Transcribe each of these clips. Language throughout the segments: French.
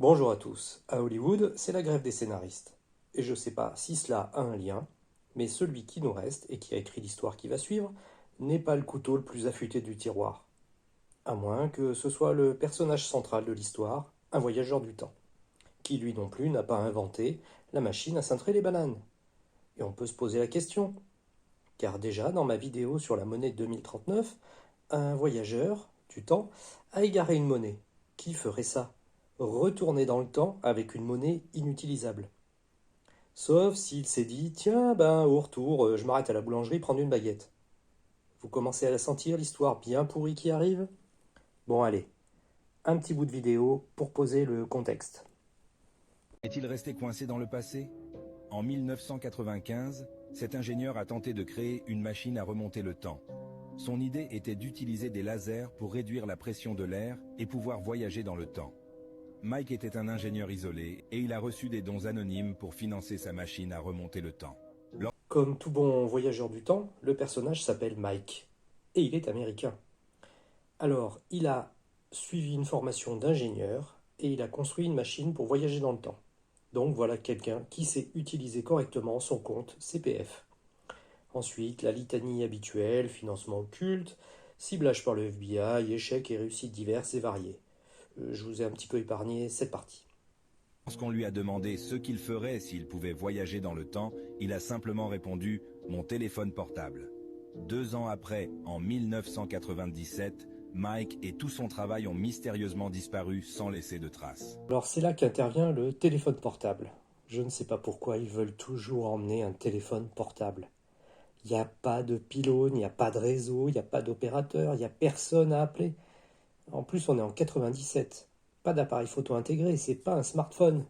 Bonjour à tous. À Hollywood, c'est la grève des scénaristes. Et je sais pas si cela a un lien, mais celui qui nous reste et qui a écrit l'histoire qui va suivre n'est pas le couteau le plus affûté du tiroir. À moins que ce soit le personnage central de l'histoire, un voyageur du temps, qui lui non plus n'a pas inventé la machine à cintrer les bananes. Et on peut se poser la question, car déjà dans ma vidéo sur la monnaie de 2039, un voyageur du temps a égaré une monnaie. Qui ferait ça? Retourner dans le temps avec une monnaie inutilisable. Sauf s'il s'est dit, tiens, au retour, je m'arrête à la boulangerie prendre une baguette. Vous commencez à la sentir, l'histoire bien pourrie qui arrive? Bon, allez, un petit bout de vidéo pour poser le contexte. Est-il resté coincé dans le passé? En 1995, cet ingénieur a tenté de créer une machine à remonter le temps. Son idée était d'utiliser des lasers pour réduire la pression de l'air et pouvoir voyager dans le temps. Mike était un ingénieur isolé et il a reçu des dons anonymes pour financer sa machine à remonter le temps. Comme tout bon voyageur du temps, le personnage s'appelle Mike, et il est américain. Alors, il a suivi une formation d'ingénieur, et il a construit une machine pour voyager dans le temps. Donc voilà quelqu'un qui sait utiliser correctement son compte CPF. Ensuite, la litanie habituelle, financement occulte, ciblage par le FBI, échecs et réussites diverses et variées. Je vous ai un petit peu épargné cette partie. Lorsqu'on lui a demandé ce qu'il ferait s'il pouvait voyager dans le temps, il a simplement répondu « Mon téléphone portable ». 2 ans après, en 1997, Mike et tout son travail ont mystérieusement disparu sans laisser de traces. Alors c'est là qu'intervient le téléphone portable. Je ne sais pas pourquoi ils veulent toujours emmener un téléphone portable. Il n'y a pas de pylône, il n'y a pas de réseau, il n'y a pas d'opérateur, il n'y a personne à appeler. En plus, on est en 97. Pas d'appareil photo intégré, c'est pas un smartphone.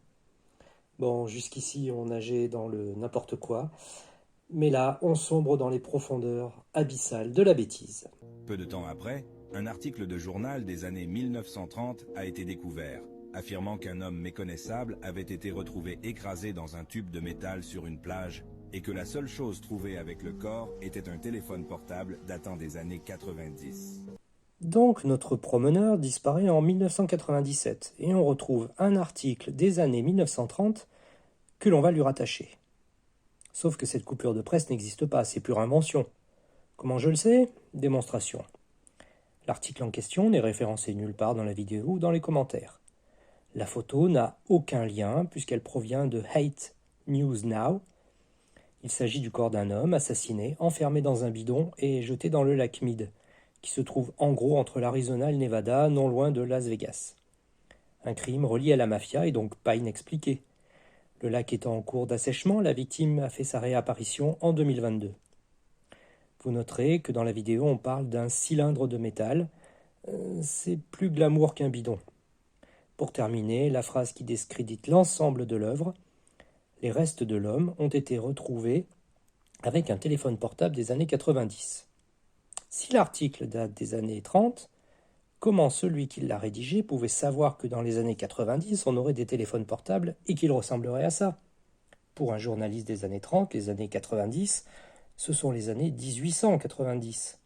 Bon, jusqu'ici, on nageait dans le n'importe quoi. Mais là, on sombre dans les profondeurs abyssales de la bêtise. Peu de temps après, un article de journal des années 1930 a été découvert, affirmant qu'un homme méconnaissable avait été retrouvé écrasé dans un tube de métal sur une plage et que la seule chose trouvée avec le corps était un téléphone portable datant des années 90. Donc notre promeneur disparaît en 1997 et on retrouve un article des années 1930 que l'on va lui rattacher. Sauf que cette coupure de presse n'existe pas, c'est pure invention. Comment je le sais? Démonstration. L'article en question n'est référencé nulle part dans la vidéo ou dans les commentaires. La photo n'a aucun lien puisqu'elle provient de Hate News Now. Il s'agit du corps d'un homme assassiné, enfermé dans un bidon et jeté dans le lac Mead, qui se trouve en gros entre l'Arizona et le Nevada, non loin de Las Vegas. Un crime relié à la mafia et donc pas inexpliqué. Le lac étant en cours d'assèchement, la victime a fait sa réapparition en 2022. Vous noterez que dans la vidéo, on parle d'un cylindre de métal. C'est plus glamour qu'un bidon. Pour terminer, la phrase qui discrédite l'ensemble de l'œuvre. Les restes de l'homme ont été retrouvés avec un téléphone portable des années 90. Si l'article date des années 30, comment celui qui l'a rédigé pouvait savoir que dans les années 90, on aurait des téléphones portables et qu'ils ressembleraient à ça? Pour un journaliste des années 30, les années 90, ce sont les années 1890,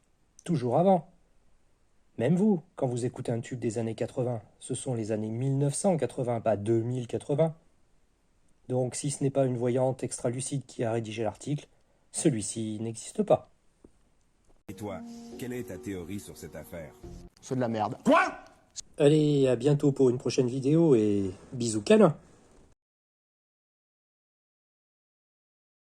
toujours avant. Même vous, quand vous écoutez un tube des années 80, ce sont les années 1980, pas 2080. Donc si ce n'est pas une voyante extra-lucide qui a rédigé l'article, celui-ci n'existe pas. Et toi, quelle est ta théorie sur cette affaire? C'est de la merde. Allez, à bientôt pour une prochaine vidéo et bisous câlins.